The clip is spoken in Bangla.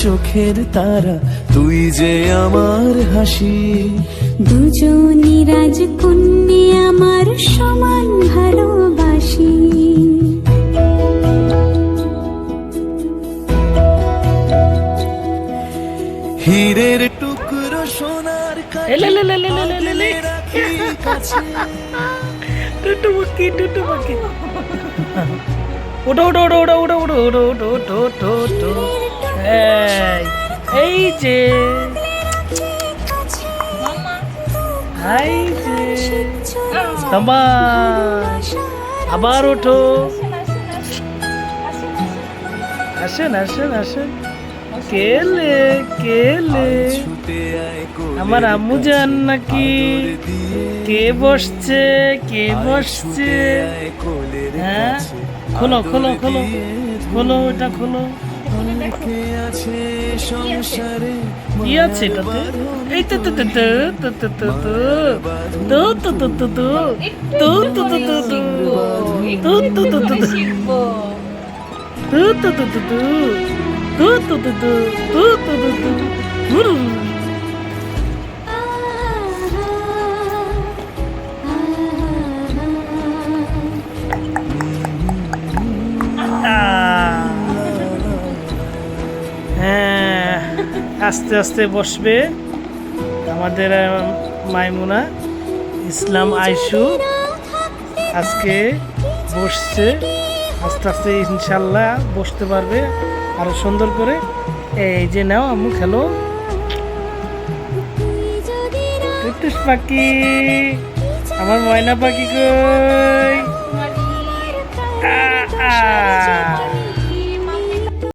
চোখের তারা, তুই যে আমার হাসি। দুজনই রাজকন্যে আমার সমান ভালোবাসি। হীরের টুকরো সোনার রাখি কাছে। টুটু পাখি ওটো ওটো ওটো ওটো ওটো ওটো ওটো ওটো ওটো ওটো ওটো এই যে এই যে তোমার আবার ওঠো, আসেন আসেন আসেন, কেলে কেলে আমার আম্মু জান নাকি? কে বসছে কে বসছে? হ্যাঁ খোলো খোলো খোলো খোলো, এটা খোলো। কি আছে এটাতে? এই তো তো তো তো তো তো তো তো তো তো তো তো তো তো তো তো তো তো তো হ্যাঁ, আস্তে আস্তে বসবে আমাদের মাইমুনা ইসলাম আইসু। আজকে বসছে, আস্তে আস্তে ইনশাল্লাহ বসতে পারবে আরো সুন্দর করে। এই যে নাও আম্মু খেলো। টুটুস পাখি, আমার ময়না পাখি কই?